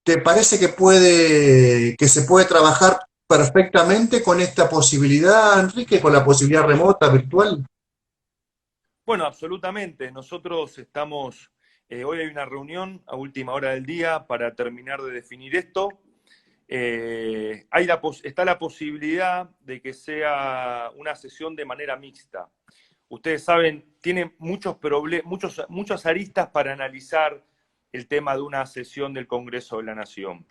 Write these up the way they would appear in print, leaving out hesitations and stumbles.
¿te parece que se puede trabajar perfectamente con esta posibilidad, Enrique, con la posibilidad remota, virtual? Bueno, absolutamente. Nosotros estamos, hoy hay una reunión a última hora del día para terminar de definir esto. Está la posibilidad de que sea una sesión de manera mixta. Ustedes saben, tiene muchas aristas para analizar el tema de una sesión del Congreso de la Nación.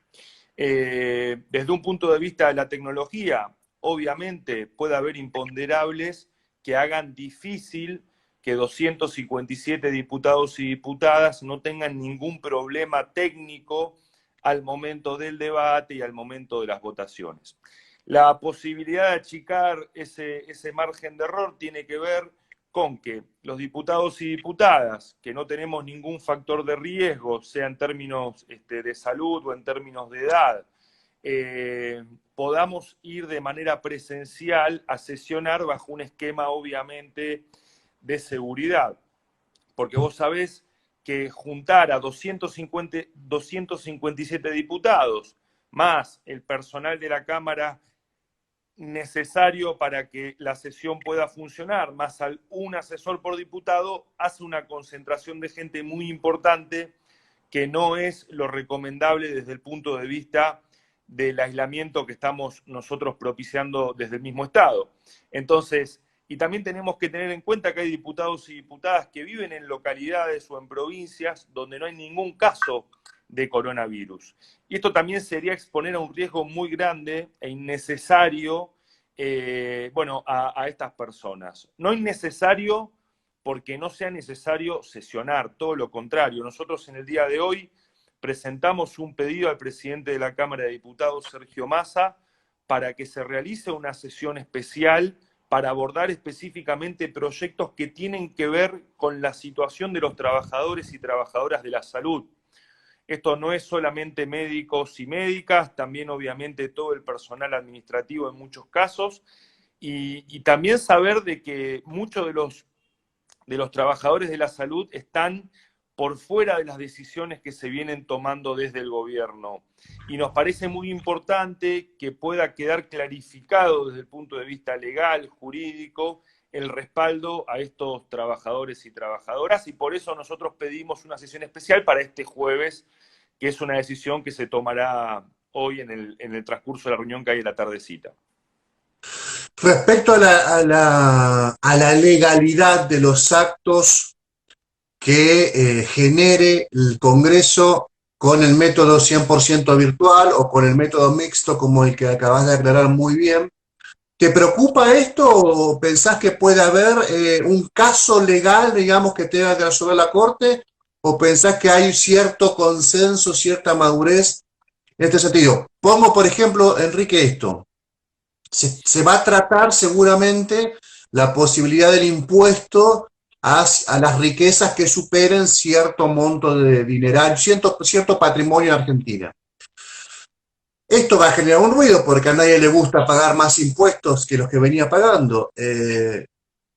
Desde un punto de vista de la tecnología, obviamente puede haber imponderables que hagan difícil que 257 diputados y diputadas no tengan ningún problema técnico al momento del debate y al momento de las votaciones. La posibilidad de achicar ese margen de error tiene que ver con que los diputados y diputadas, que no tenemos ningún factor de riesgo, sea en términos de salud o en términos de edad, podamos ir de manera presencial a sesionar bajo un esquema, obviamente, de seguridad. Porque vos sabés que juntar a 257 diputados, más el personal de la Cámara necesario para que la sesión pueda funcionar, más un asesor por diputado, hace una concentración de gente muy importante que no es lo recomendable desde el punto de vista del aislamiento que estamos nosotros propiciando desde el mismo Estado. Entonces, y también tenemos que tener en cuenta que hay diputados y diputadas que viven en localidades o en provincias donde no hay ningún caso de coronavirus. Y esto también sería exponer a un riesgo muy grande e innecesario, a estas personas. No innecesario porque no sea necesario sesionar, todo lo contrario. Nosotros en el día de hoy presentamos un pedido al presidente de la Cámara de Diputados, Sergio Massa, para que se realice una sesión especial para abordar específicamente proyectos que tienen que ver con la situación de los trabajadores y trabajadoras de la salud. Esto no es solamente médicos y médicas, también obviamente todo el personal administrativo en muchos casos, y también saber de que muchos de los trabajadores de la salud están por fuera de las decisiones que se vienen tomando desde el gobierno. Y nos parece muy importante que pueda quedar clarificado desde el punto de vista legal, jurídico, el respaldo a estos trabajadores y trabajadoras, y por eso nosotros pedimos una sesión especial para este jueves, que es una decisión que se tomará hoy en el transcurso de la reunión que hay en la tardecita. Respecto a la legalidad de los actos que genere el Congreso con el método 100% virtual o con el método mixto como el que acabas de aclarar muy bien, ¿te preocupa esto o pensás que puede haber un caso legal, digamos, que tenga que resolver la Corte? ¿O pensás que hay cierto consenso, cierta madurez en este sentido? Pongo, por ejemplo, Enrique, esto. Se va a tratar seguramente la posibilidad del impuesto a las riquezas que superen cierto monto de dineral, cierto patrimonio en Argentina. Esto va a generar un ruido porque a nadie le gusta pagar más impuestos que los que venía pagando.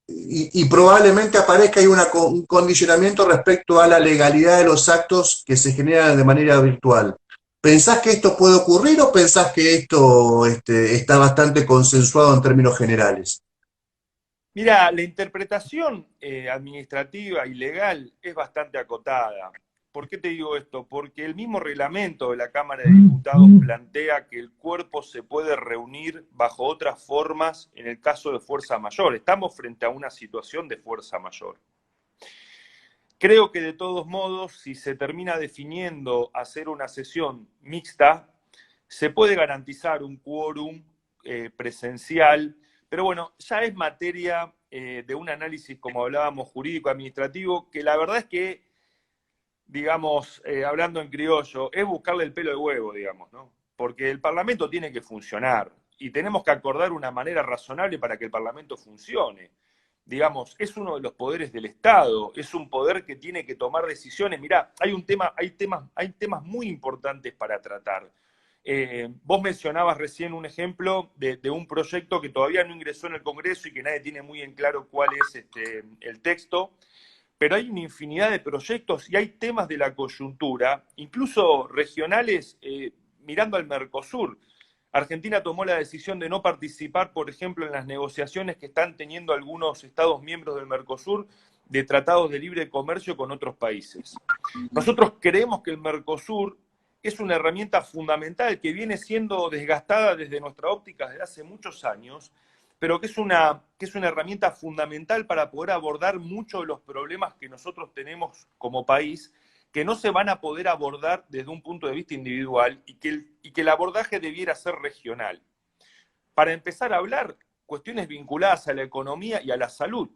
Y probablemente aparezca ahí un condicionamiento respecto a la legalidad de los actos que se generan de manera virtual. ¿Pensás que esto puede ocurrir o pensás que esto está bastante consensuado en términos generales? Mira, la interpretación administrativa y legal es bastante acotada. ¿Por qué te digo esto? Porque el mismo reglamento de la Cámara de Diputados plantea que el cuerpo se puede reunir bajo otras formas en el caso de fuerza mayor. Estamos frente a una situación de fuerza mayor. Creo que de todos modos, si se termina definiendo hacer una sesión mixta, se puede garantizar un quórum presencial, pero bueno, ya es materia de un análisis, como hablábamos, jurídico-administrativo, que la verdad es que, digamos, hablando en criollo, es buscarle el pelo al huevo, digamos, ¿no? Porque el Parlamento tiene que funcionar y tenemos que acordar una manera razonable para que el Parlamento funcione. Digamos, es uno de los poderes del Estado, es un poder que tiene que tomar decisiones. Mirá, hay temas muy importantes para tratar. Vos mencionabas recién un ejemplo de un proyecto que todavía no ingresó en el Congreso y que nadie tiene muy en claro cuál es el texto, pero hay una infinidad de proyectos y hay temas de la coyuntura, incluso regionales, mirando al Mercosur. Argentina tomó la decisión de no participar, por ejemplo, en las negociaciones que están teniendo algunos Estados miembros del Mercosur de tratados de libre comercio con otros países. Nosotros creemos que el Mercosur es una herramienta fundamental que viene siendo desgastada desde nuestra óptica desde hace muchos años, pero que es una herramienta fundamental para poder abordar muchos de los problemas que nosotros tenemos como país, que no se van a poder abordar desde un punto de vista individual y que el abordaje debiera ser regional. Para empezar a hablar, cuestiones vinculadas a la economía y a la salud.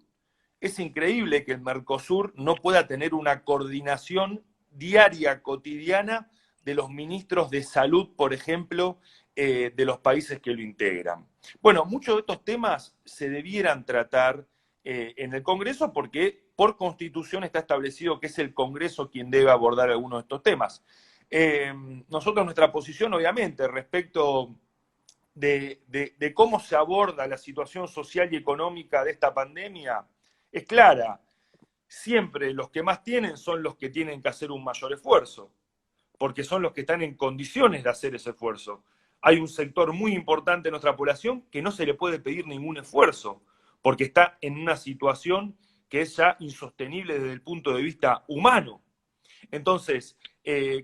Es increíble que el Mercosur no pueda tener una coordinación diaria, cotidiana, de los ministros de salud, por ejemplo, de los países que lo integran. Bueno, muchos de estos temas se debieran tratar en el Congreso porque por Constitución está establecido que es el Congreso quien debe abordar algunos de estos temas. Nosotros, nuestra posición, obviamente, respecto de cómo se aborda la situación social y económica de esta pandemia, es clara. Siempre los que más tienen son los que tienen que hacer un mayor esfuerzo, porque son los que están en condiciones de hacer ese esfuerzo. Hay un sector muy importante de nuestra población que no se le puede pedir ningún esfuerzo, porque está en una situación que es ya insostenible desde el punto de vista humano. Entonces,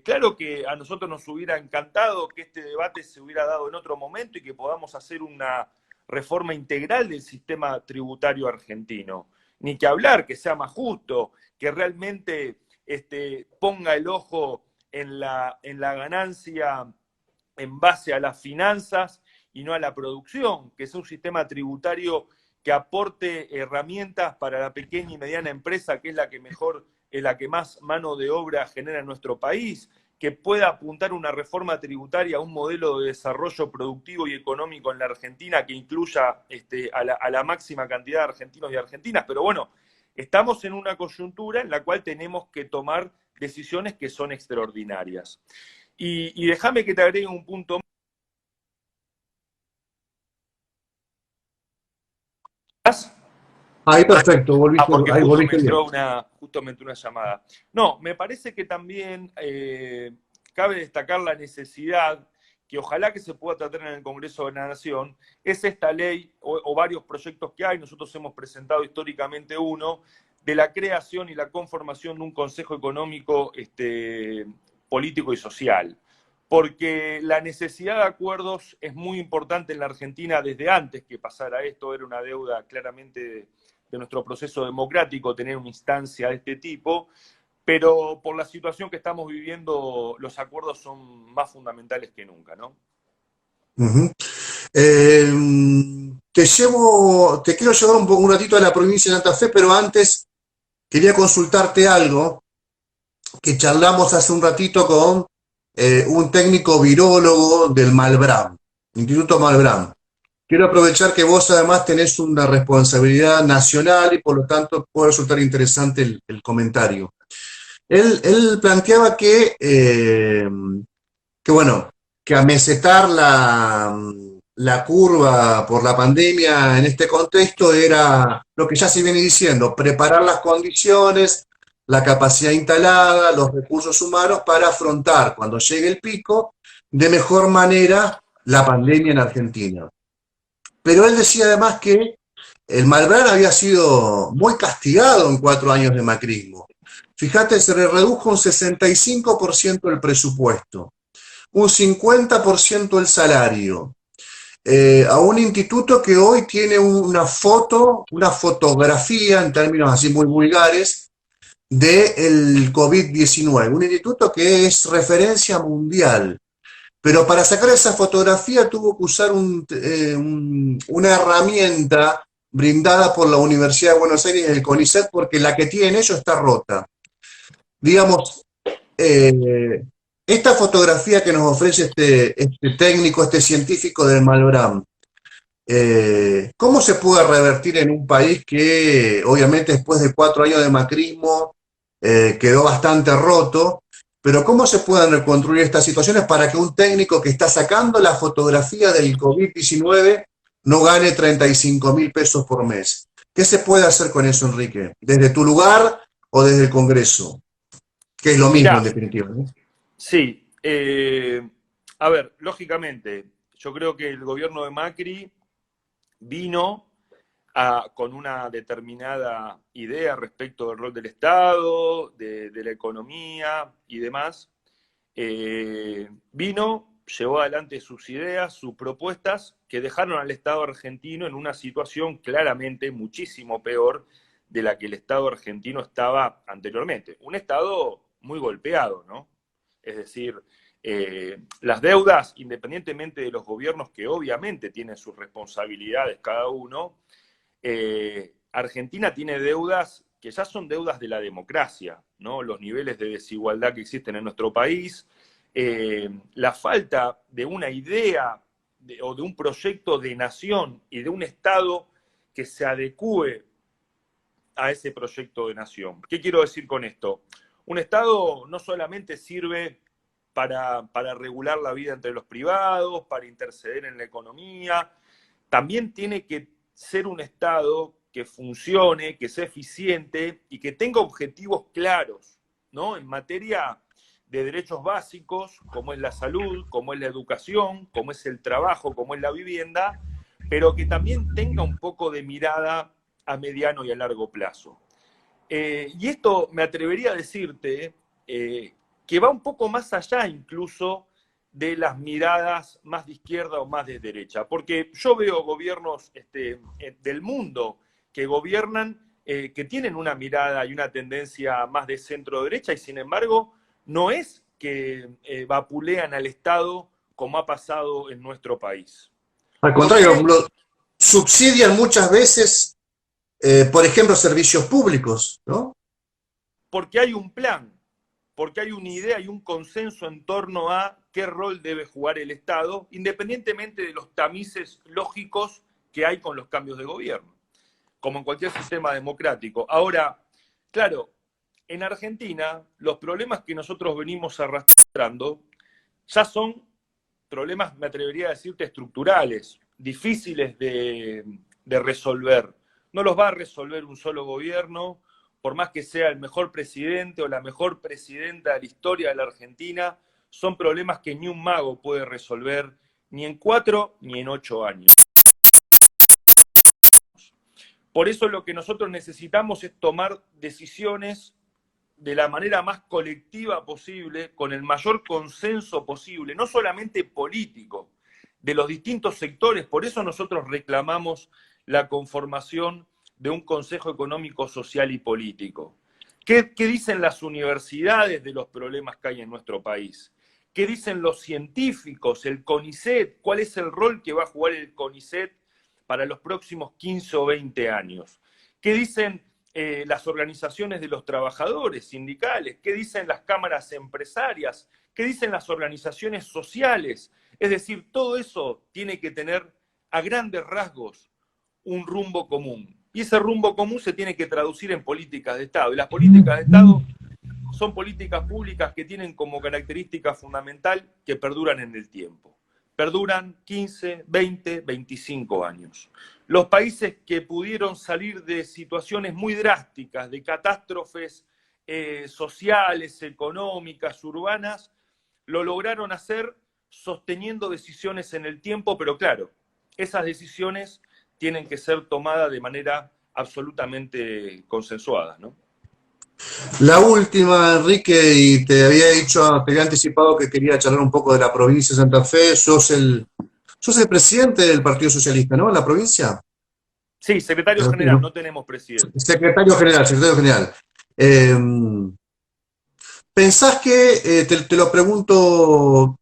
claro que a nosotros nos hubiera encantado que este debate se hubiera dado en otro momento y que podamos hacer una reforma integral del sistema tributario argentino. Ni que hablar, que sea más justo, que realmente ponga el ojo en la ganancia en base a las finanzas y no a la producción, que sea un sistema tributario que aporte herramientas para la pequeña y mediana empresa, que es la que más mano de obra genera en nuestro país, que pueda apuntar una reforma tributaria a un modelo de desarrollo productivo y económico en la Argentina que incluya a la máxima cantidad de argentinos y argentinas. Pero bueno, estamos en una coyuntura en la cual tenemos que tomar decisiones que son extraordinarias. Y déjame que te agregue un punto más. Ahí perfecto, Porque ahí volviste bien. justo me entró una llamada. No, me parece que también cabe destacar la necesidad, que ojalá que se pueda tratar en el Congreso de la Nación, es esta ley o varios proyectos que hay, nosotros hemos presentado históricamente uno, de la creación y la conformación de un Consejo Económico político y social. Porque la necesidad de acuerdos es muy importante en la Argentina desde antes que pasara esto, era una deuda claramente de nuestro proceso democrático tener una instancia de este tipo, pero por la situación que estamos viviendo, los acuerdos son más fundamentales que nunca, ¿no? Uh-huh. Te quiero llevar un ratito a la provincia de Santa Fe, pero antes quería consultarte algo que charlamos hace un ratito con un técnico virólogo del Malbrán, Instituto Malbrán. Quiero aprovechar que vos además tenés una responsabilidad nacional y por lo tanto puede resultar interesante el comentario. Él planteaba que bueno, que amesetar la curva por la pandemia en este contexto era lo que ya se viene diciendo, preparar las condiciones, la capacidad instalada, los recursos humanos para afrontar cuando llegue el pico de mejor manera la pandemia en Argentina. Pero él decía además que el Malbrán había sido muy castigado en 4 años de macrismo. Fíjate, se le redujo un 65% el presupuesto, un 50% el salario, a un instituto que hoy tiene una fotografía, en términos así muy vulgares, del COVID-19, un instituto que es referencia mundial. Pero para sacar esa fotografía tuvo que usar una herramienta brindada por la Universidad de Buenos Aires y el CONICET, porque la que tienen ellos está rota. Digamos, esta fotografía que nos ofrece este técnico, este científico del Malbrán, ¿cómo se puede revertir en un país que obviamente después de 4 años de macrismo quedó bastante roto? Pero ¿cómo se pueden reconstruir estas situaciones para que un técnico que está sacando la fotografía del COVID-19 no gane 35.000 pesos por mes? ¿Qué se puede hacer con eso, Enrique? Desde tu lugar, o desde el Congreso? Que es lo mismo en Mirá, definitiva, ¿no? sí, a ver, lógicamente, yo creo que el gobierno de Macri vino con una determinada idea respecto del rol del Estado, de la economía y demás. Vino, llevó adelante sus ideas, sus propuestas, que dejaron al Estado argentino en una situación claramente muchísimo peor de la que el Estado argentino estaba anteriormente. Un Estado muy golpeado, ¿no? Es decir, las deudas, independientemente de los gobiernos que obviamente tienen sus responsabilidades cada uno, Argentina tiene deudas que ya son deudas de la democracia, ¿no? Los niveles de desigualdad que existen en nuestro país, la falta de una idea o de un proyecto de nación y de un Estado que se adecue a ese proyecto de nación. ¿Qué quiero decir con esto? Un Estado no solamente sirve para regular la vida entre los privados, para interceder en la economía, también tiene que ser un Estado que funcione, que sea eficiente y que tenga objetivos claros, ¿no? En materia de derechos básicos, como es la salud, como es la educación, como es el trabajo, como es la vivienda, pero que también tenga un poco de mirada a mediano y a largo plazo. Y esto me atrevería a decirte que va un poco más allá incluso de las miradas más de izquierda o más de derecha, porque yo veo gobiernos del mundo que gobiernan, que tienen una mirada y una tendencia más de centro-derecha y sin embargo no es que vapulean al Estado como ha pasado en nuestro país. Al ¿Por contrario, qué? lo subsidian muchas veces, por ejemplo, servicios públicos, ¿no? Porque hay un plan, porque hay una idea y un consenso en torno a qué rol debe jugar el Estado, independientemente de los tamices lógicos que hay con los cambios de gobierno, como en cualquier sistema democrático. Ahora, claro, en Argentina los problemas que nosotros venimos arrastrando ya son problemas, me atrevería a decirte, estructurales, difíciles de resolver. No los va a resolver un solo gobierno, por más que sea el mejor presidente o la mejor presidenta de la historia de la Argentina, son problemas que ni un mago puede resolver ni en 4 ni en 8 años. Por eso lo que nosotros necesitamos es tomar decisiones de la manera más colectiva posible, con el mayor consenso posible, no solamente político, de los distintos sectores. Por eso nosotros reclamamos la conformación de un Consejo Económico, Social y Político. ¿Qué dicen las universidades de los problemas que hay en nuestro país? ¿Qué dicen los científicos, el CONICET? ¿Cuál es el rol que va a jugar el CONICET para los próximos 15 o 20 años? ¿Qué dicen las organizaciones de los trabajadores sindicales? ¿Qué dicen las cámaras empresarias? ¿Qué dicen las organizaciones sociales? Es decir, todo eso tiene que tener a grandes rasgos un rumbo común. Y ese rumbo común se tiene que traducir en políticas de Estado. Y las políticas de Estado son políticas públicas que tienen como característica fundamental que perduran en el tiempo. Perduran 15, 20, 25 años. Los países que pudieron salir de situaciones muy drásticas, de catástrofes sociales, económicas, urbanas, lo lograron hacer sosteniendo decisiones en el tiempo, pero claro, esas decisiones tienen que ser tomadas de manera absolutamente consensuada, ¿no? La última, Enrique, y te había dicho, te había anticipado que quería charlar un poco de la provincia de Santa Fe. Sos el presidente del Partido Socialista, ¿no? En la provincia. Sí, secretario general, no tenemos presidente. Secretario general, secretario general. Eh, ¿Pensás que, te lo pregunto,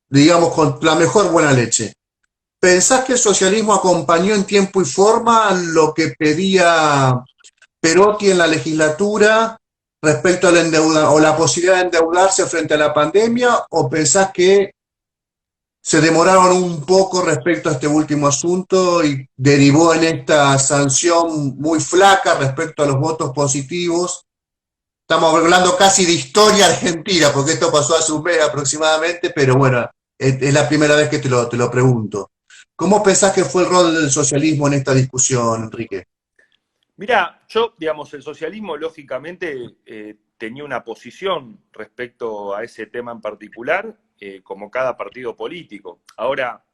digamos, con la mejor buena leche, ¿pensás que el socialismo acompañó en tiempo y forma lo que pedía Perotti en la legislatura respecto a o la posibilidad de endeudarse frente a la pandemia, o pensás que se demoraron un poco respecto a este último asunto y derivó en esta sanción muy flaca respecto a los votos positivos? Estamos hablando casi de historia argentina, porque esto pasó hace un mes aproximadamente, pero bueno, es la primera vez que te lo pregunto. ¿Cómo pensás que fue el rol del socialismo en esta discusión, Enrique? Mirá, Yo, digamos, el socialismo lógicamente tenía una posición respecto a ese tema en particular, como cada partido político. Ahora,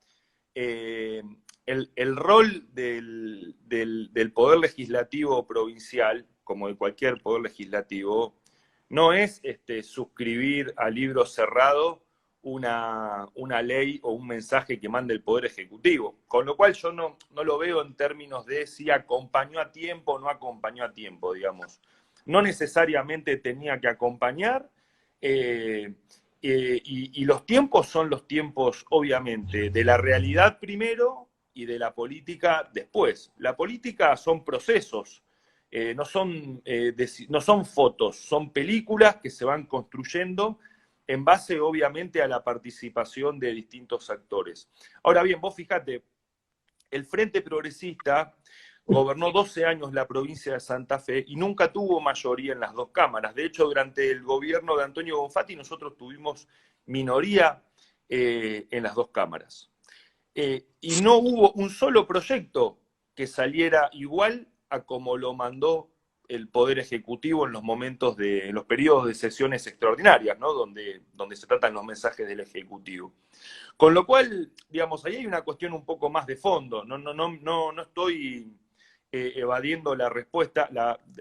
eh, el rol del Poder Legislativo provincial, como de cualquier Poder Legislativo, no es suscribir a libro cerrado una ley o un mensaje que mande el Poder Ejecutivo. Con lo cual yo no lo veo en términos de si acompañó a tiempo o no acompañó a tiempo, digamos. No necesariamente tenía que acompañar, y los tiempos son los tiempos, obviamente, de la realidad primero y de la política después. La política son procesos, no son fotos, son películas que se van construyendo en base, obviamente, a la participación de distintos actores. Ahora bien, vos fíjate, el Frente Progresista gobernó 12 años la provincia de Santa Fe y nunca tuvo mayoría en las dos cámaras. De hecho, durante el gobierno de Antonio Bonfatti nosotros tuvimos minoría en las dos cámaras. Y no hubo un solo proyecto que saliera igual a como lo mandó el Poder Ejecutivo en los momentos en los periodos de sesiones extraordinarias, ¿no? Donde se tratan los mensajes del Ejecutivo. Con lo cual, digamos, ahí hay una cuestión un poco más de fondo. No estoy evadiendo la respuesta,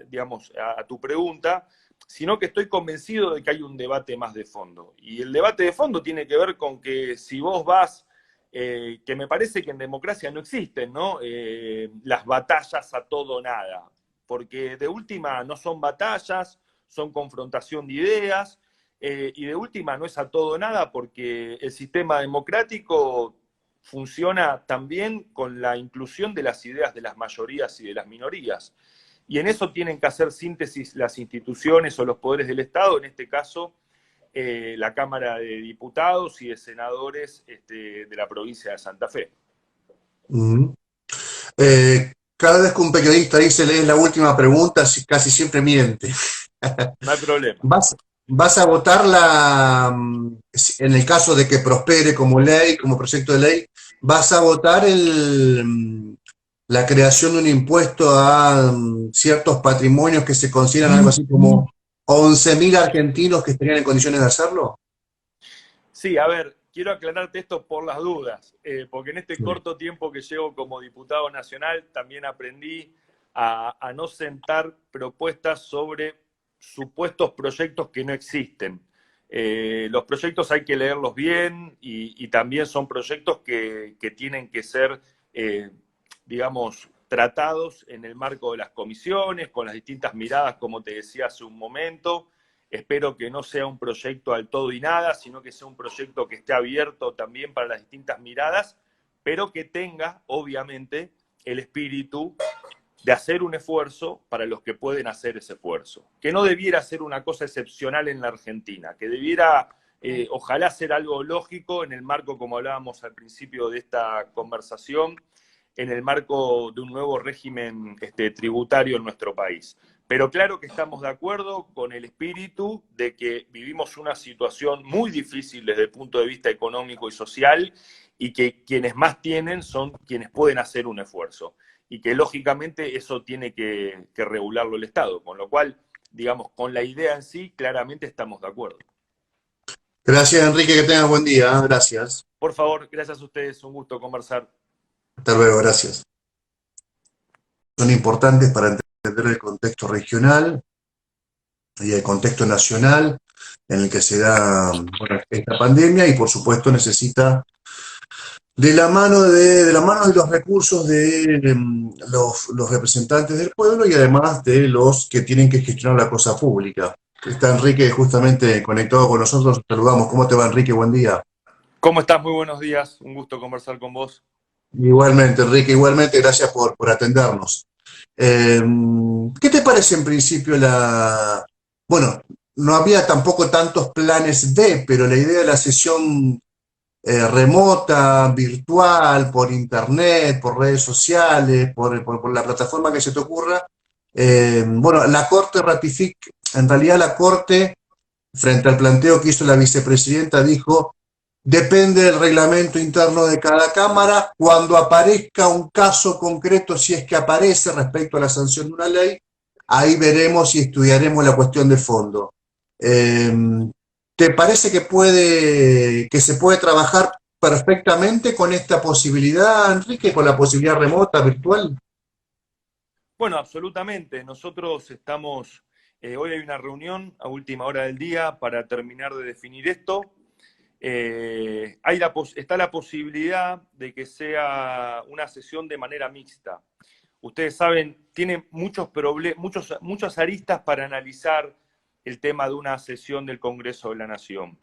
digamos, a tu pregunta, sino que estoy convencido de que hay un debate más de fondo. Y el debate de fondo tiene que ver con que si vos vas, que me parece que en democracia no existen, ¿no? Las batallas a todo o nada, porque de última no son batallas, son confrontación de ideas, y de última no es a todo o nada porque el sistema democrático funciona también con la inclusión de las ideas de las mayorías y de las minorías. Y en eso tienen que hacer síntesis las instituciones o los poderes del Estado, en este caso la Cámara de Diputados y de Senadores de la provincia de Santa Fe. Cada vez que un periodista dice lee la última pregunta, casi siempre miente. No hay problema. ¿Vas a votar en el caso de que prospere como ley, como proyecto de ley, vas a votar la creación de un impuesto a ciertos patrimonios que se consideran algo así como 11.000 argentinos que estarían en condiciones de hacerlo? Sí, a ver, quiero aclararte esto por las dudas, porque en este corto tiempo que llevo como diputado nacional también aprendí a no sentar propuestas sobre supuestos proyectos que no existen. Los proyectos hay que leerlos bien y también son proyectos que tienen que ser, digamos, tratados en el marco de las comisiones, con las distintas miradas, como te decía hace un momento. Espero que no sea un proyecto al todo y nada, sino que sea un proyecto que esté abierto también para las distintas miradas, pero que tenga, obviamente, el espíritu de hacer un esfuerzo para los que pueden hacer ese esfuerzo. Que no debiera ser una cosa excepcional en la Argentina, que debiera, ojalá, ser algo lógico en el marco, como hablábamos al principio de esta conversación, en el marco de un nuevo régimen tributario en nuestro país. Pero claro que estamos de acuerdo con el espíritu de que vivimos una situación muy difícil desde el punto de vista económico y social y que quienes más tienen son quienes pueden hacer un esfuerzo. Y que lógicamente eso tiene que regularlo el Estado. Con lo cual, digamos, con la idea en sí, claramente estamos de acuerdo. Gracias, Enrique, que tengas buen día. Gracias. Por favor, gracias a ustedes, un gusto conversar. Hasta luego, gracias. Son importantes para entender el contexto regional y el contexto nacional en el que se da esta pandemia y por supuesto necesita de la mano de los recursos de los representantes del pueblo y además de los que tienen que gestionar la cosa pública. Está Enrique justamente conectado con nosotros, saludamos. ¿Cómo te va, Enrique? Buen día. ¿Cómo estás? Muy buenos días, un gusto conversar con vos. Igualmente, Enrique, igualmente, gracias por atendernos. ¿Qué te parece en principio bueno, no había tampoco tantos planes B, pero la idea de la sesión remota, virtual, por internet, por redes sociales, por la plataforma que se te ocurra? Bueno, la Corte ratifica, en realidad la Corte, frente al planteo que hizo la vicepresidenta, dijo: depende del reglamento interno de cada Cámara, cuando aparezca un caso concreto, si es que aparece respecto a la sanción de una ley, ahí veremos y estudiaremos la cuestión de fondo. Eh, ¿Te parece que se puede trabajar perfectamente con esta posibilidad, Enrique, con la posibilidad remota, virtual? Bueno, absolutamente. Nosotros estamos, hoy hay una reunión a última hora del día para terminar de definir esto. Está la posibilidad de que sea una sesión de manera mixta. Ustedes saben, tiene muchas aristas para analizar el tema de una sesión del Congreso de la Nación.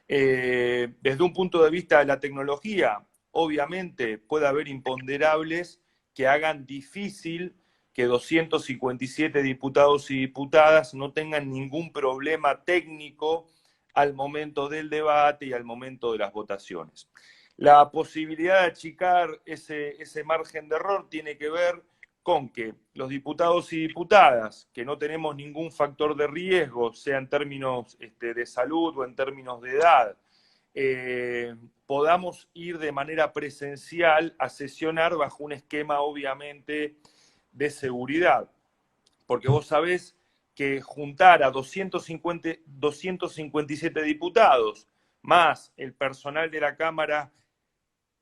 Desde un punto de vista de la tecnología, obviamente puede haber imponderables que hagan difícil que 257 diputados y diputadas no tengan ningún problema técnico al momento del debate y al momento de las votaciones. La posibilidad de achicar ese margen de error tiene que ver con que los diputados y diputadas, que no tenemos ningún factor de riesgo, sea en términos de salud o en términos de edad, podamos ir de manera presencial a sesionar bajo un esquema, obviamente, de seguridad. Porque vos sabés que juntar a 257 diputados, más el personal de la Cámara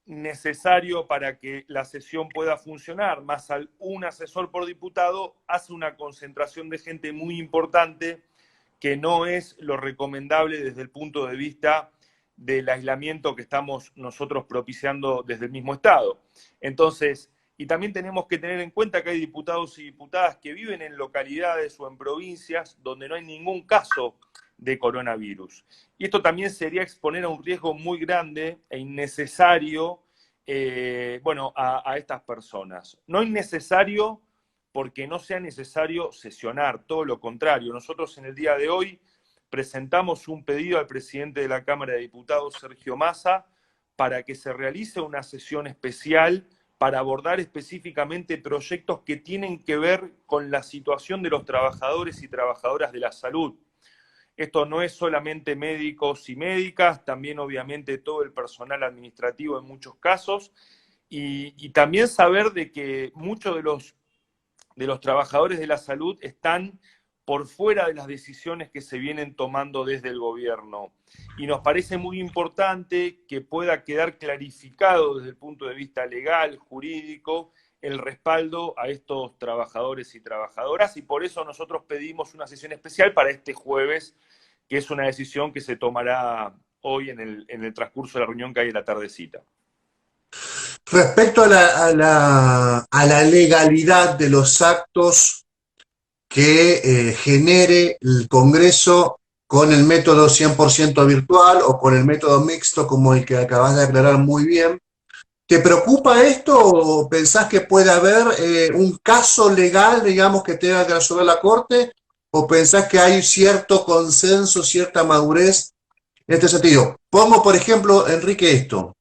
necesario para que la sesión pueda funcionar, más un asesor por diputado, hace una concentración de gente muy importante que no es lo recomendable desde el punto de vista del aislamiento que estamos nosotros propiciando desde el mismo Estado. Entonces, y también tenemos que tener en cuenta que hay diputados y diputadas que viven en localidades o en provincias donde no hay ningún caso de coronavirus. Y esto también sería exponer a un riesgo muy grande e innecesario, a estas personas. No innecesario porque no sea necesario sesionar, todo lo contrario. Nosotros en el día de hoy presentamos un pedido al presidente de la Cámara de Diputados, Sergio Massa, para que se realice una sesión especial para abordar específicamente proyectos que tienen que ver con la situación de los trabajadores y trabajadoras de la salud. Esto no es solamente médicos y médicas, también obviamente todo el personal administrativo en muchos casos, y también saber de que muchos de los trabajadores de la salud están por fuera de las decisiones que se vienen tomando desde el gobierno. Y nos parece muy importante que pueda quedar clarificado desde el punto de vista legal, jurídico, el respaldo a estos trabajadores y trabajadoras, y por eso nosotros pedimos una sesión especial para este jueves, que es una decisión que se tomará hoy en el transcurso de la reunión que hay en la tardecita. Respecto a la legalidad de los actos que genere el Congreso con el método 100% virtual o con el método mixto como el que acabas de aclarar muy bien, ¿te preocupa esto o pensás que puede haber un caso legal, digamos, que tenga que resolver la Corte? ¿O pensás que hay cierto consenso, cierta madurez en este sentido? Pongo, por ejemplo, Enrique, esto.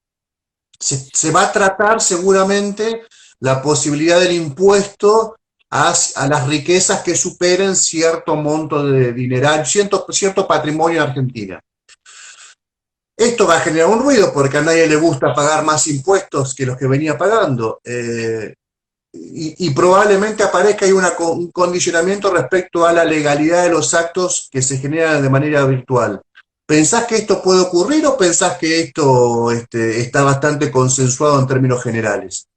Se va a tratar seguramente la posibilidad del impuesto a las riquezas que superen cierto monto de dineral, cierto patrimonio en Argentina. Esto va a generar un ruido porque a nadie le gusta pagar más impuestos que los que venía pagando. Y probablemente aparezca ahí un condicionamiento respecto a la legalidad de los actos que se generan de manera virtual. ¿Pensás que esto puede ocurrir o pensás que esto está bastante consensuado en términos generales?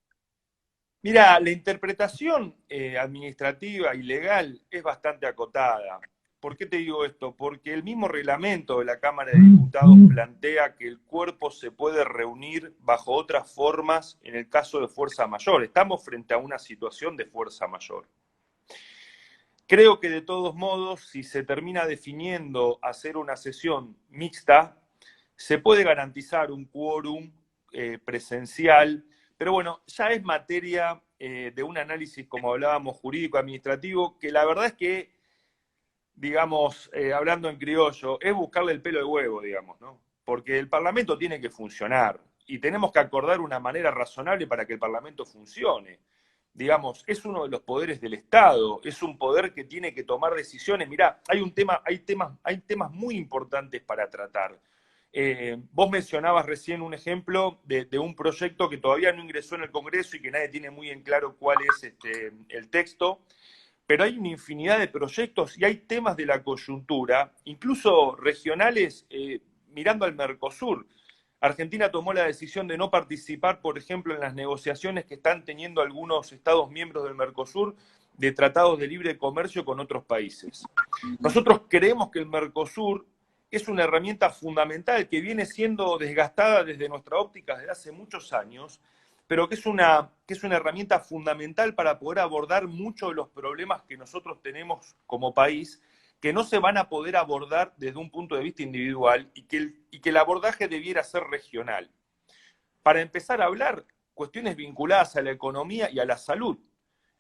Mira, la interpretación administrativa y legal es bastante acotada. ¿Por qué te digo esto? Porque el mismo reglamento de la Cámara de Diputados plantea que el cuerpo se puede reunir bajo otras formas en el caso de fuerza mayor. Estamos frente a una situación de fuerza mayor. Creo que de todos modos, si se termina definiendo hacer una sesión mixta, se puede garantizar un quórum presencial, pero bueno, ya es materia de un análisis, como hablábamos, jurídico-administrativo, que la verdad es que, digamos, hablando en criollo, es buscarle el pelo al huevo, digamos, ¿no? Porque el Parlamento tiene que funcionar y tenemos que acordar una manera razonable para que el Parlamento funcione. Digamos, es uno de los poderes del Estado, es un poder que tiene que tomar decisiones. Mirá, hay temas muy importantes para tratar. Vos mencionabas recién un ejemplo de un proyecto que todavía no ingresó en el Congreso y que nadie tiene muy en claro cuál es el texto, pero hay una infinidad de proyectos y hay temas de la coyuntura, incluso regionales, mirando al Mercosur. Argentina tomó la decisión de no participar, por ejemplo, en las negociaciones que están teniendo algunos Estados miembros del Mercosur de tratados de libre comercio con otros países. Nosotros creemos que el Mercosur es una herramienta fundamental que viene siendo desgastada desde nuestra óptica desde hace muchos años, pero que es una herramienta fundamental para poder abordar muchos de los problemas que nosotros tenemos como país, que no se van a poder abordar desde un punto de vista individual y que el abordaje debiera ser regional. Para empezar a hablar, cuestiones vinculadas a la economía y a la salud.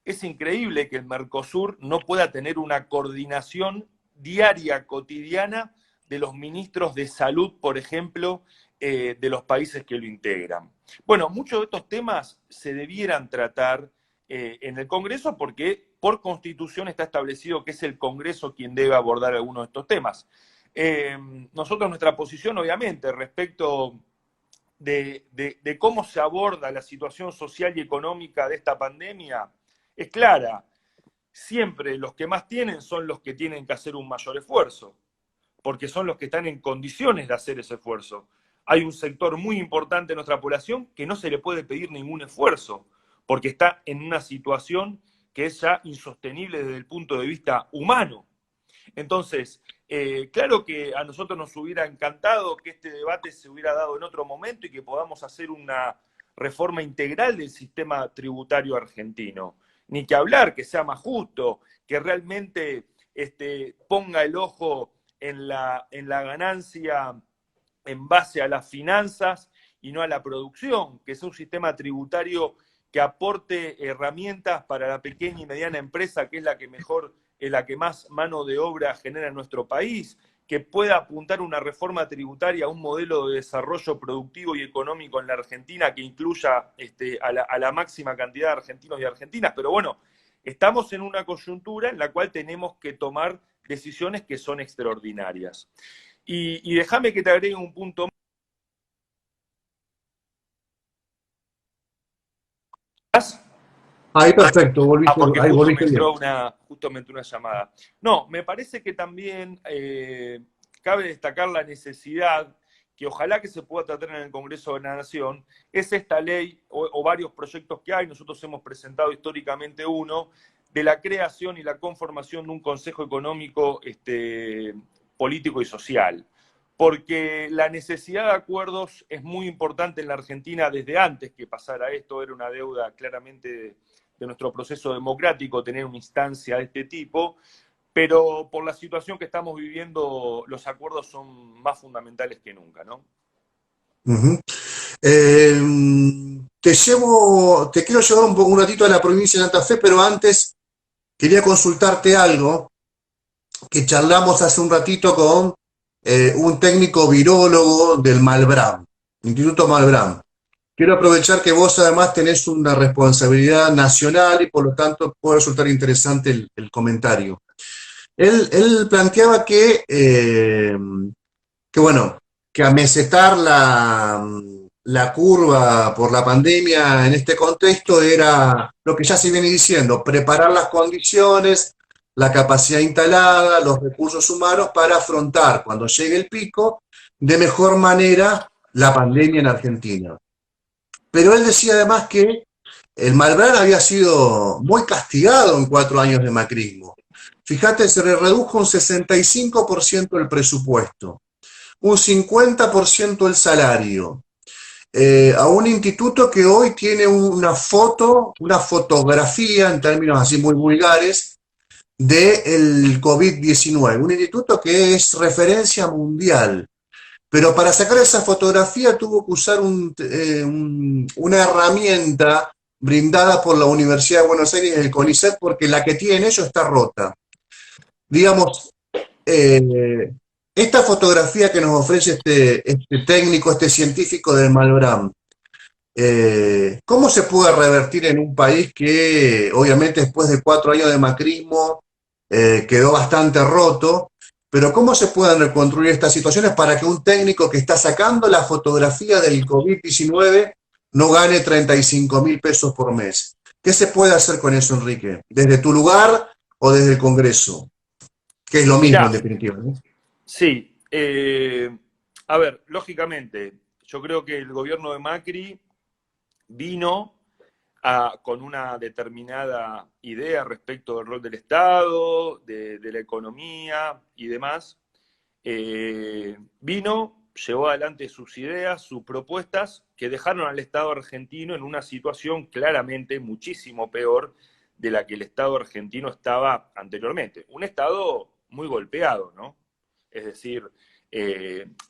Es increíble que el Mercosur no pueda tener una coordinación diaria, cotidiana, de los ministros de salud, por ejemplo, de los países que lo integran. Bueno, muchos de estos temas se debieran tratar en el Congreso porque por Constitución está establecido que es el Congreso quien debe abordar algunos de estos temas. Nosotros, nuestra posición, obviamente, respecto de cómo se aborda la situación social y económica de esta pandemia, es clara. Siempre los que más tienen son los que tienen que hacer un mayor esfuerzo, porque son los que están en condiciones de hacer ese esfuerzo. Hay un sector muy importante de nuestra población que no se le puede pedir ningún esfuerzo, porque está en una situación que es ya insostenible desde el punto de vista humano. Entonces, claro que a nosotros nos hubiera encantado que este debate se hubiera dado en otro momento y que podamos hacer una reforma integral del sistema tributario argentino. Ni que hablar, que sea más justo, que realmente ponga el ojo en la ganancia en base a las finanzas y no a la producción, que sea un sistema tributario que aporte herramientas para la pequeña y mediana empresa, que es la que más mano de obra genera en nuestro país, que pueda apuntar una reforma tributaria a un modelo de desarrollo productivo y económico en la Argentina que incluya a la máxima cantidad de argentinos y argentinas. Pero bueno, estamos en una coyuntura en la cual tenemos que tomar decisiones que son extraordinarias. Y déjame que te agregue un punto más. Ahí perfecto, volviste, Porque ahí justo volviste bien. me entró una llamada. No, me parece que también cabe destacar la necesidad, que ojalá que se pueda tratar en el Congreso de la Nación, es esta ley o varios proyectos que hay, nosotros hemos presentado históricamente uno, de la creación y la conformación de un Consejo Económico político y social. Porque la necesidad de acuerdos es muy importante en la Argentina desde antes que pasara esto, era una deuda claramente de nuestro proceso democrático tener una instancia de este tipo, pero por la situación que estamos viviendo, los acuerdos son más fundamentales que nunca, ¿no? Ujú. Te quiero llevar un ratito a la provincia de Santa Fe, pero antes quería consultarte algo que charlamos hace un ratito con un técnico virólogo del Malbrán, Instituto Malbrán. Quiero aprovechar que vos además tenés una responsabilidad nacional y por lo tanto puede resultar interesante el comentario. Él planteaba que bueno, que amesetar la curva por la pandemia en este contexto era lo que ya se viene diciendo, preparar las condiciones, la capacidad instalada, los recursos humanos para afrontar cuando llegue el pico de mejor manera la pandemia en Argentina. Pero él decía además que el Malbrán había sido muy castigado en 4 años de macrismo. Fíjate, se le redujo un 65% el presupuesto, un 50% el salario, a un instituto que hoy tiene una fotografía, en términos así muy vulgares, del COVID-19, un instituto que es referencia mundial. Pero para sacar esa fotografía tuvo que usar una herramienta brindada por la Universidad de Buenos Aires, el CONICET, porque la que tienen ellos está rota. Digamos, esta fotografía que nos ofrece este técnico, este científico del Malbrán, ¿cómo se puede revertir en un país que obviamente después de 4 años de macrismo quedó bastante roto? Pero ¿cómo se pueden reconstruir estas situaciones para que un técnico que está sacando la fotografía del COVID-19 no gane 35.000 pesos por mes? ¿Qué se puede hacer con eso, Enrique? Desde tu lugar, o desde el Congreso? Que es lo mismo en Mirá, definitiva, ¿no? sí, a ver, lógicamente, yo creo que el gobierno de Macri vino con una determinada idea respecto del rol del Estado, de la economía y demás. Vino, llevó adelante sus ideas, sus propuestas, que dejaron al Estado argentino en una situación claramente muchísimo peor de la que el Estado argentino estaba anteriormente. Un Estado muy golpeado, ¿no? Es decir,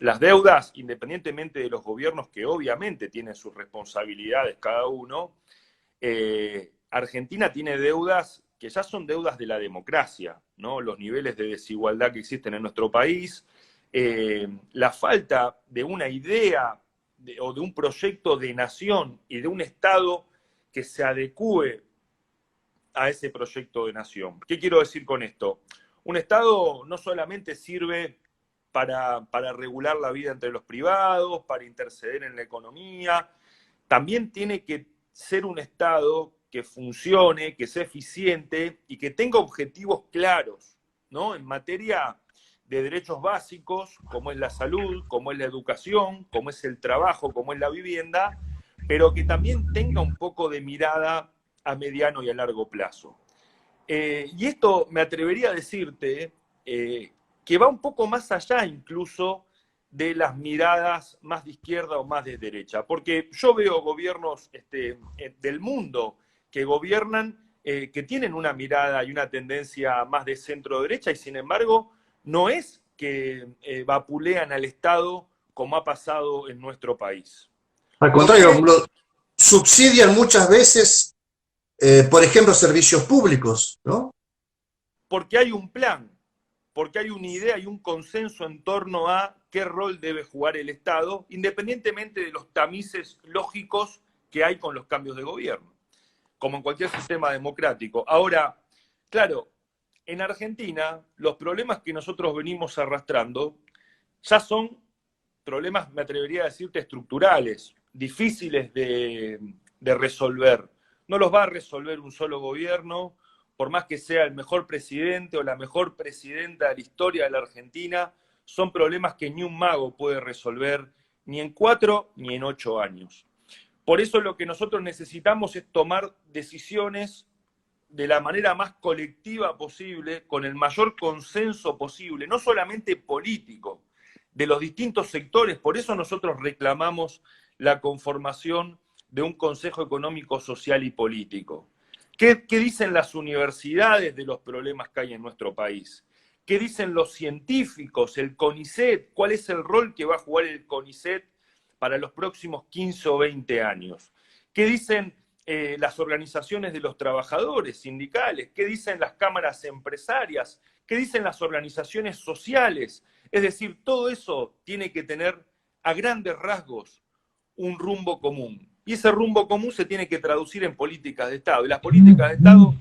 las deudas, independientemente de los gobiernos que obviamente tienen sus responsabilidades cada uno, Argentina tiene deudas que ya son deudas de la democracia, ¿no? Los niveles de desigualdad que existen en nuestro país, la falta de una idea o de un proyecto de nación y de un Estado que se adecue a ese proyecto de nación. ¿Qué quiero decir con esto? Un Estado no solamente sirve para regular la vida entre los privados, para interceder en la economía, también tiene que ser un Estado que funcione, que sea eficiente y que tenga objetivos claros, ¿no? En materia de derechos básicos, como es la salud, como es la educación, como es el trabajo, como es la vivienda, pero que también tenga un poco de mirada a mediano y a largo plazo. Y esto me atrevería a decirte que va un poco más allá incluso de las miradas más de izquierda o más de derecha, porque yo veo gobiernos del mundo que gobiernan, que tienen una mirada y una tendencia más de centro-derecha y sin embargo no es que vapulean al Estado como ha pasado en nuestro país. Al ¿Por contrario, qué? subsidian muchas veces, por ejemplo, servicios públicos, ¿no? Porque hay un plan, porque hay una idea y un consenso en torno a qué rol debe jugar el Estado, independientemente de los tamices lógicos que hay con los cambios de gobierno, como en cualquier sistema democrático. Ahora, claro, en Argentina los problemas que nosotros venimos arrastrando ya son problemas, me atrevería a decirte, estructurales, difíciles de resolver. No los va a resolver un solo gobierno, por más que sea el mejor presidente o la mejor presidenta de la historia de la Argentina, son problemas que ni un mago puede resolver ni en 4 ni en 8 años. Por eso lo que nosotros necesitamos es tomar decisiones de la manera más colectiva posible, con el mayor consenso posible, no solamente político, de los distintos sectores. Por eso nosotros reclamamos la conformación de un Consejo Económico, Social y Político. ¿Qué dicen las universidades de los problemas que hay en nuestro país? ¿Qué dicen los científicos, el CONICET? ¿Cuál es el rol que va a jugar el CONICET para los próximos 15 o 20 años? ¿Qué dicen las organizaciones de los trabajadores sindicales? ¿Qué dicen las cámaras empresarias? ¿Qué dicen las organizaciones sociales? Es decir, todo eso tiene que tener a grandes rasgos un rumbo común. Y ese rumbo común se tiene que traducir en políticas de Estado. Y las políticas de Estado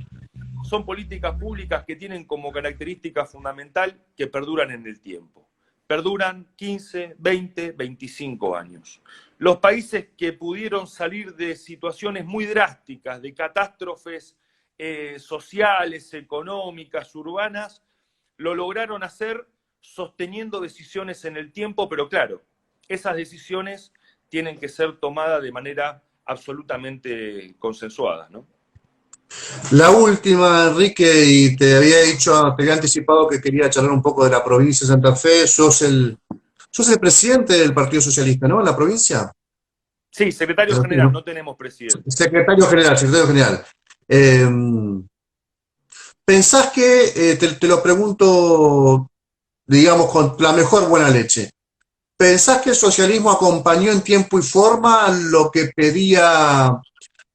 son políticas públicas que tienen como característica fundamental que perduran en el tiempo. Perduran 15, 20, 25 años. Los países que pudieron salir de situaciones muy drásticas, de catástrofes sociales, económicas, urbanas, lo lograron hacer sosteniendo decisiones en el tiempo, pero claro, esas decisiones tienen que ser tomadas de manera absolutamente consensuada, ¿no? La última, Enrique, y te había dicho, te había anticipado que quería charlar un poco de la provincia de Santa Fe. Sos el presidente del Partido Socialista, ¿no? En la provincia. Sí, secretario general, no tenemos presidente. Secretario general, secretario general. Eh, ¿Pensás que, te lo pregunto, digamos, con la mejor buena leche, ¿pensás que el socialismo acompañó en tiempo y forma lo que pedía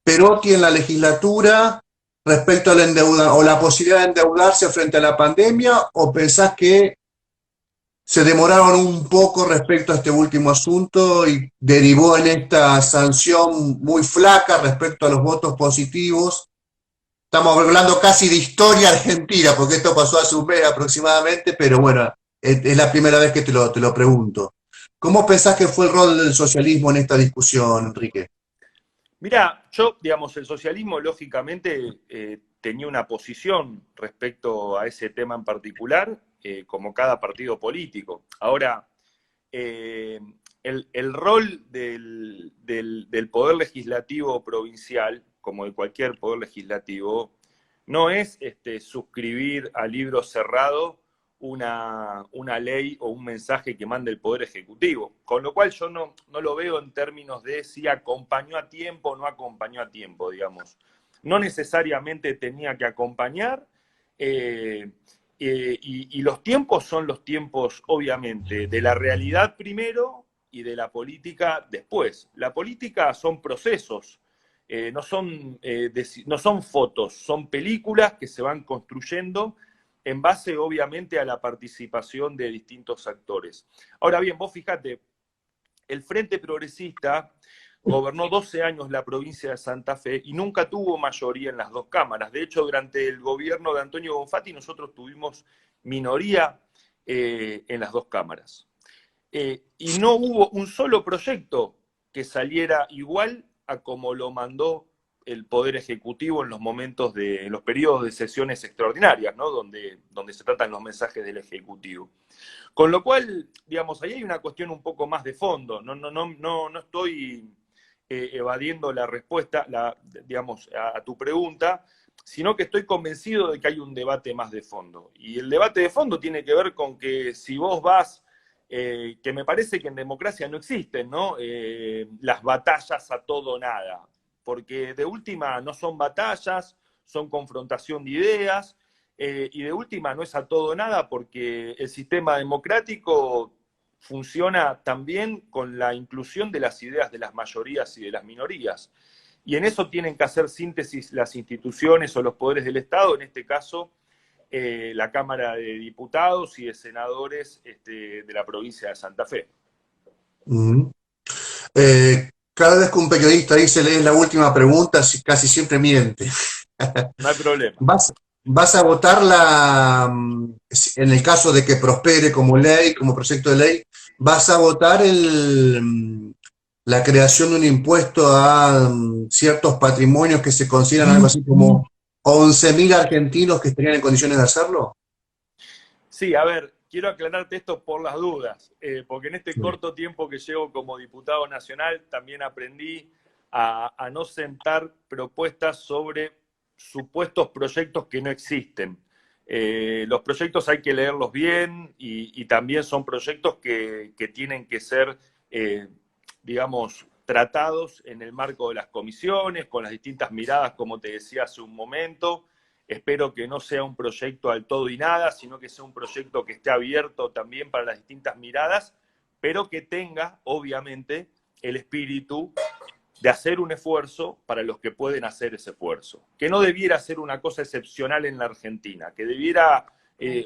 Perotti en la legislatura respecto al o la posibilidad de endeudarse frente a la pandemia, o pensás que se demoraron un poco respecto a este último asunto y derivó en esta sanción muy flaca respecto a los votos positivos? Estamos hablando casi de historia argentina, porque esto pasó hace un mes aproximadamente, pero bueno, es la primera vez que te lo pregunto. ¿Cómo pensás que fue el rol del socialismo en esta discusión, Enrique? Mirá, yo, digamos, el socialismo lógicamente tenía una posición respecto a ese tema en particular, como cada partido político. Ahora, el rol del Poder Legislativo provincial, como de cualquier Poder Legislativo, no es suscribir a libro cerrado una ley o un mensaje que mande el Poder Ejecutivo. Con lo cual yo no lo veo en términos de si acompañó a tiempo o no acompañó a tiempo, digamos. No necesariamente tenía que acompañar, y los tiempos son los tiempos, obviamente, de la realidad primero y de la política después. La política son procesos, no son fotos, son películas que se van construyendo en base, obviamente, a la participación de distintos actores. Ahora bien, vos fíjate, el Frente Progresista gobernó 12 años la provincia de Santa Fe y nunca tuvo mayoría en las dos cámaras. De hecho, durante el gobierno de Antonio Bonfatti nosotros tuvimos minoría en las dos cámaras. Y no hubo un solo proyecto que saliera igual a como lo mandó el Poder Ejecutivo en los momentos en los periodos de sesiones extraordinarias, ¿no? Donde se tratan los mensajes del Ejecutivo. Con lo cual, digamos, ahí hay una cuestión un poco más de fondo. No estoy evadiendo la respuesta, digamos, a tu pregunta, sino que estoy convencido de que hay un debate más de fondo. Y el debate de fondo tiene que ver con que si vos vas, que me parece que en democracia no existen, ¿no? Las batallas a todo o nada, porque de última no son batallas, son confrontación de ideas, y de última no es a todo o nada porque el sistema democrático funciona también con la inclusión de las ideas de las mayorías y de las minorías. Y en eso tienen que hacer síntesis las instituciones o los poderes del Estado, en este caso la Cámara de Diputados y de Senadores de la provincia de Santa Fe. Cada vez que un periodista dice lees la última pregunta, casi siempre miente. No hay problema. ¿Vas a votar en el caso de que prospere como ley, como proyecto de ley, vas a votar la creación de un impuesto a ciertos patrimonios que se consideran algo así como 11.000 argentinos que estarían en condiciones de hacerlo? Sí, a ver, quiero aclararte esto por las dudas, porque en este corto tiempo que llevo como diputado nacional también aprendí a no sentar propuestas sobre supuestos proyectos que no existen. Los proyectos hay que leerlos bien y también son proyectos que tienen que ser, digamos, tratados en el marco de las comisiones, con las distintas miradas, como te decía hace un momento. Espero que no sea un proyecto al todo y nada, sino que sea un proyecto que esté abierto también para las distintas miradas, pero que tenga, obviamente, el espíritu de hacer un esfuerzo para los que pueden hacer ese esfuerzo. Que no debiera ser una cosa excepcional en la Argentina, que debiera,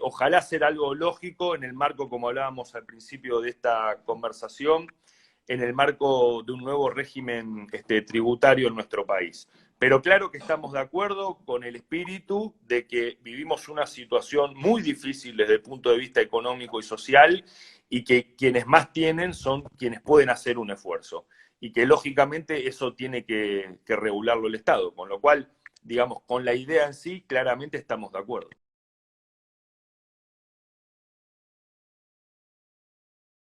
ojalá, ser algo lógico en el marco, como hablábamos al principio de esta conversación, en el marco de un nuevo régimen tributario en nuestro país. Pero claro que estamos de acuerdo con el espíritu de que vivimos una situación muy difícil desde el punto de vista económico y social y que quienes más tienen son quienes pueden hacer un esfuerzo. Y que lógicamente eso tiene que regularlo el Estado. Con lo cual, digamos, con la idea en sí, claramente estamos de acuerdo.